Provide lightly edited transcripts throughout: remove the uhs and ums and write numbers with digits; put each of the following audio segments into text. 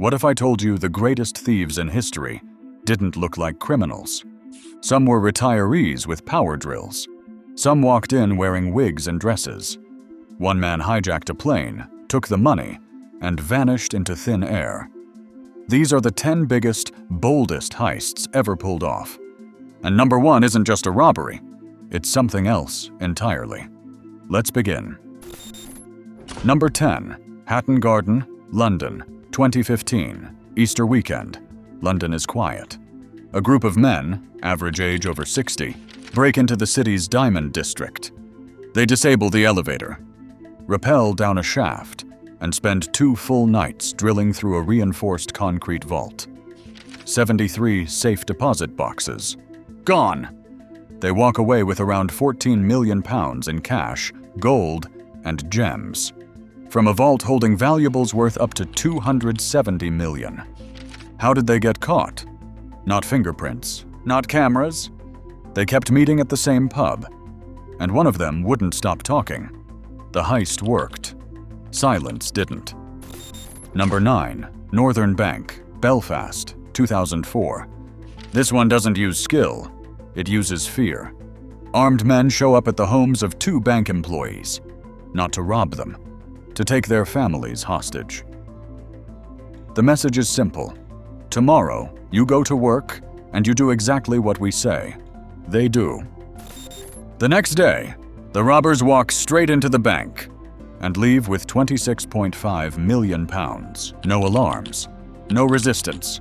What if I told you the greatest thieves in history didn't look like criminals? Some were retirees with power drills. Some walked in wearing wigs and dresses. One man hijacked a plane, took the money, and vanished into thin air. These are the 10 biggest, boldest heists ever pulled off. And number 1 isn't just a robbery. It's something else entirely. Let's begin. Number 10. Hatton Garden, London, 2015. Easter weekend. London is quiet. A group of men, average age over 60, break into the city's Diamond District. They disable the elevator, rappel down a shaft, and spend 2 full nights drilling through a reinforced concrete vault. 73 safe deposit boxes. Gone! They walk away with around £14 million in cash, gold, and gems, from a vault holding valuables worth up to $270 million. How did they get caught? Not fingerprints, not cameras. They kept meeting at the same pub, and one of them wouldn't stop talking. The heist worked. Silence didn't. Number 9. Northern Bank, Belfast, 2004. This one doesn't use skill, it uses fear. Armed men show up at the homes of 2 bank employees, not to rob them, to take their families hostage. The message is simple. Tomorrow, you go to work and you do exactly what we say. They do. The next day, the robbers walk straight into the bank and leave with £26.5 million. No alarms, no resistance.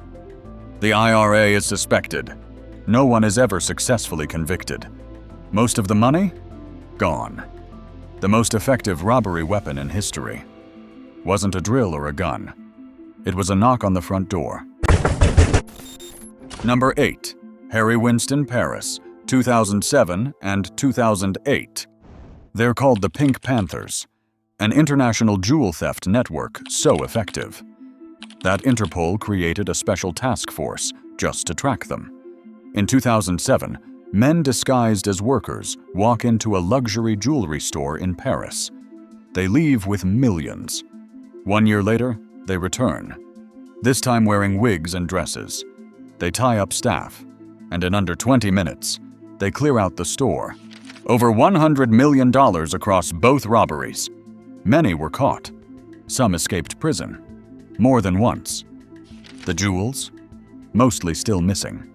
The IRA is suspected. No one is ever successfully convicted. Most of the money? Gone. The most effective robbery weapon in history. Wasn't a drill or a gun. It was a knock on the front door. Number 8. Harry Winston, Paris, 2007 and 2008. They're called the Pink Panthers, an international jewel theft network so effective that Interpol created a special task force just to track them. In 2007, men disguised as workers walk into a luxury jewelry store in Paris. They leave with millions. 1 year later, they return, this time wearing wigs and dresses. They tie up staff, and in under 20 minutes, they clear out the store. Over $100 million across both robberies. Many were caught. Some escaped prison. More than once. The jewels? Mostly still missing.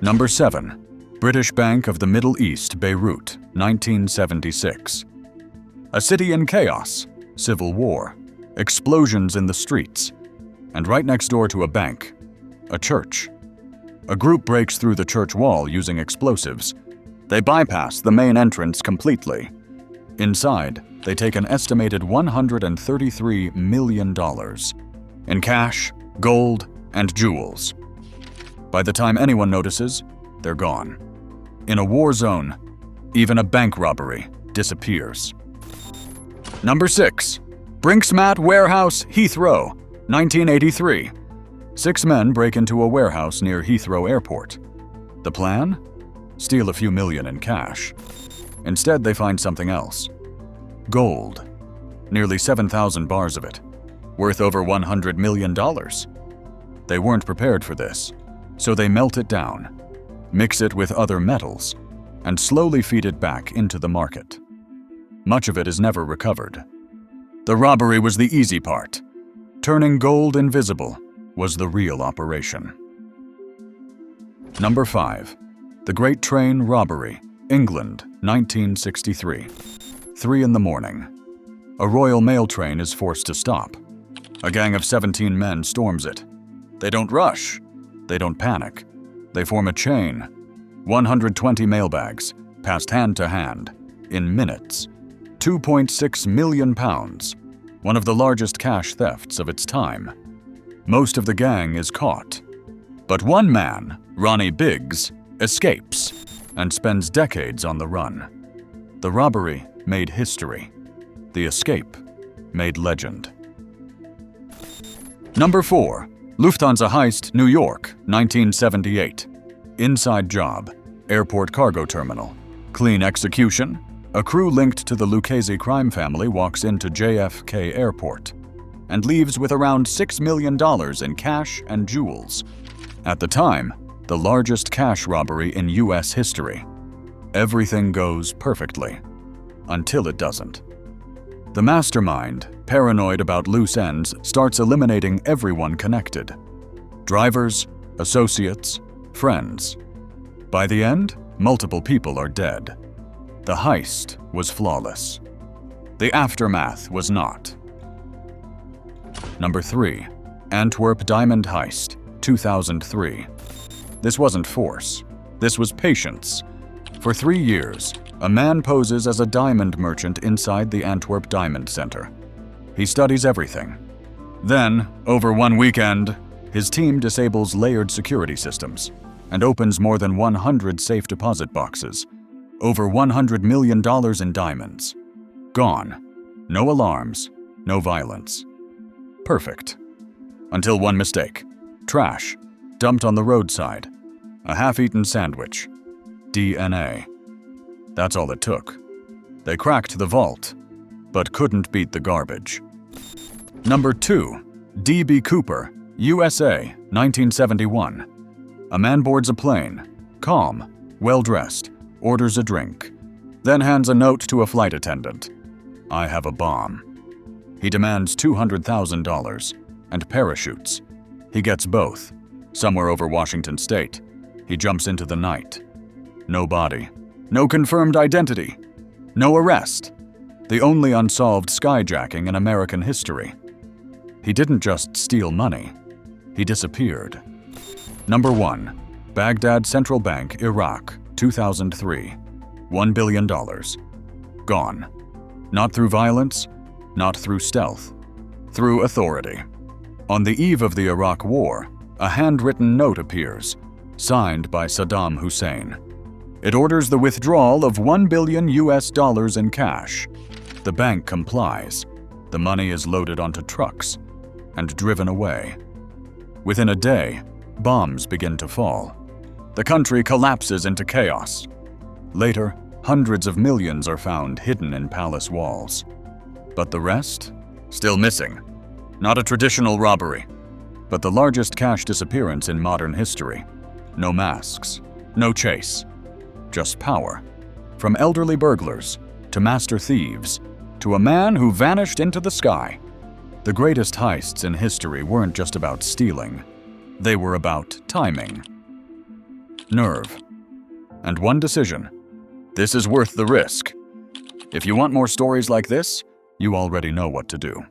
Number 7. British Bank of the Middle East, Beirut, 1976. A city in chaos, civil war, explosions in the streets, and right next door to a bank, a church. A group breaks through the church wall using explosives. They bypass the main entrance completely. Inside, they take an estimated $133 million in cash, gold, and jewels. By the time anyone notices, they're gone. In a war zone, even a bank robbery disappears. Number 6. Brinksmat Warehouse, Heathrow, 1983. 6 men break into a warehouse near Heathrow Airport. The plan? Steal a few million in cash. Instead, they find something else. Gold. Nearly 7,000 bars of it, worth over $100 million. They weren't prepared for this, so they melt it down, mix it with other metals, and slowly feed it back into the market. Much of it is never recovered. The robbery was the easy part. Turning gold invisible was the real operation. Number 5. The Great Train Robbery, England, 1963. 3 in the morning. A Royal Mail train is forced to stop. A gang of 17 men storms it. They don't rush. They don't panic. They form a chain. 120 mailbags, passed hand to hand, in minutes. £2.6 million, one of the largest cash thefts of its time. Most of the gang is caught. But one man, Ronnie Biggs, escapes and spends decades on the run. The robbery made history. The escape made legend. Number 4. Lufthansa Heist, New York, 1978. Inside job, airport cargo terminal. Clean execution. A crew linked to the Lucchese crime family walks into JFK Airport. and leaves with around $6 million in cash and jewels. At the time, the largest cash robbery in US history. Everything goes perfectly, until it doesn't. The mastermind, paranoid about loose ends, starts eliminating everyone connected. Drivers, associates, friends. By the end, multiple people are dead. The heist was flawless. The aftermath was not. Number 3. Antwerp Diamond Heist, 2003. This wasn't force. This was patience. For 3 years, a man poses as a diamond merchant inside the Antwerp Diamond Center. He studies everything. Then, over one weekend, his team disables layered security systems and opens more than 100 safe deposit boxes. Over $100 million in diamonds. Gone. No alarms, no violence. Perfect. Until one mistake. Trash, dumped on the roadside. A half-eaten sandwich. DNA. That's all it took. They cracked the vault, but couldn't beat the garbage. Number 2. D.B. Cooper, USA, 1971. A man boards a plane, calm, well-dressed, orders a drink, then hands a note to a flight attendant. "I have a bomb." He demands $200,000 and parachutes. He gets both. Somewhere over Washington State, he jumps into the night. No body. No confirmed identity. No arrest. The only unsolved skyjacking in American history. He didn't just steal money. He disappeared. Number 1. Baghdad Central Bank, Iraq, 2003. $1 billion. Gone. Not through violence, not through stealth. Through authority. On the eve of the Iraq War, a handwritten note appears, signed by Saddam Hussein. It orders the withdrawal of $1 billion in cash. The bank complies. The money is loaded onto trucks and driven away. Within a day, bombs begin to fall. The country collapses into chaos. Later, hundreds of millions are found hidden in palace walls. But the rest? Still missing. Not a traditional robbery, but the largest cash disappearance in modern history. No masks, no chase. Just power. From elderly burglars, to master thieves, to a man who vanished into the sky. The greatest heists in history weren't just about stealing. They were about timing. Nerve. And one decision. This is worth the risk. If you want more stories like this, you already know what to do.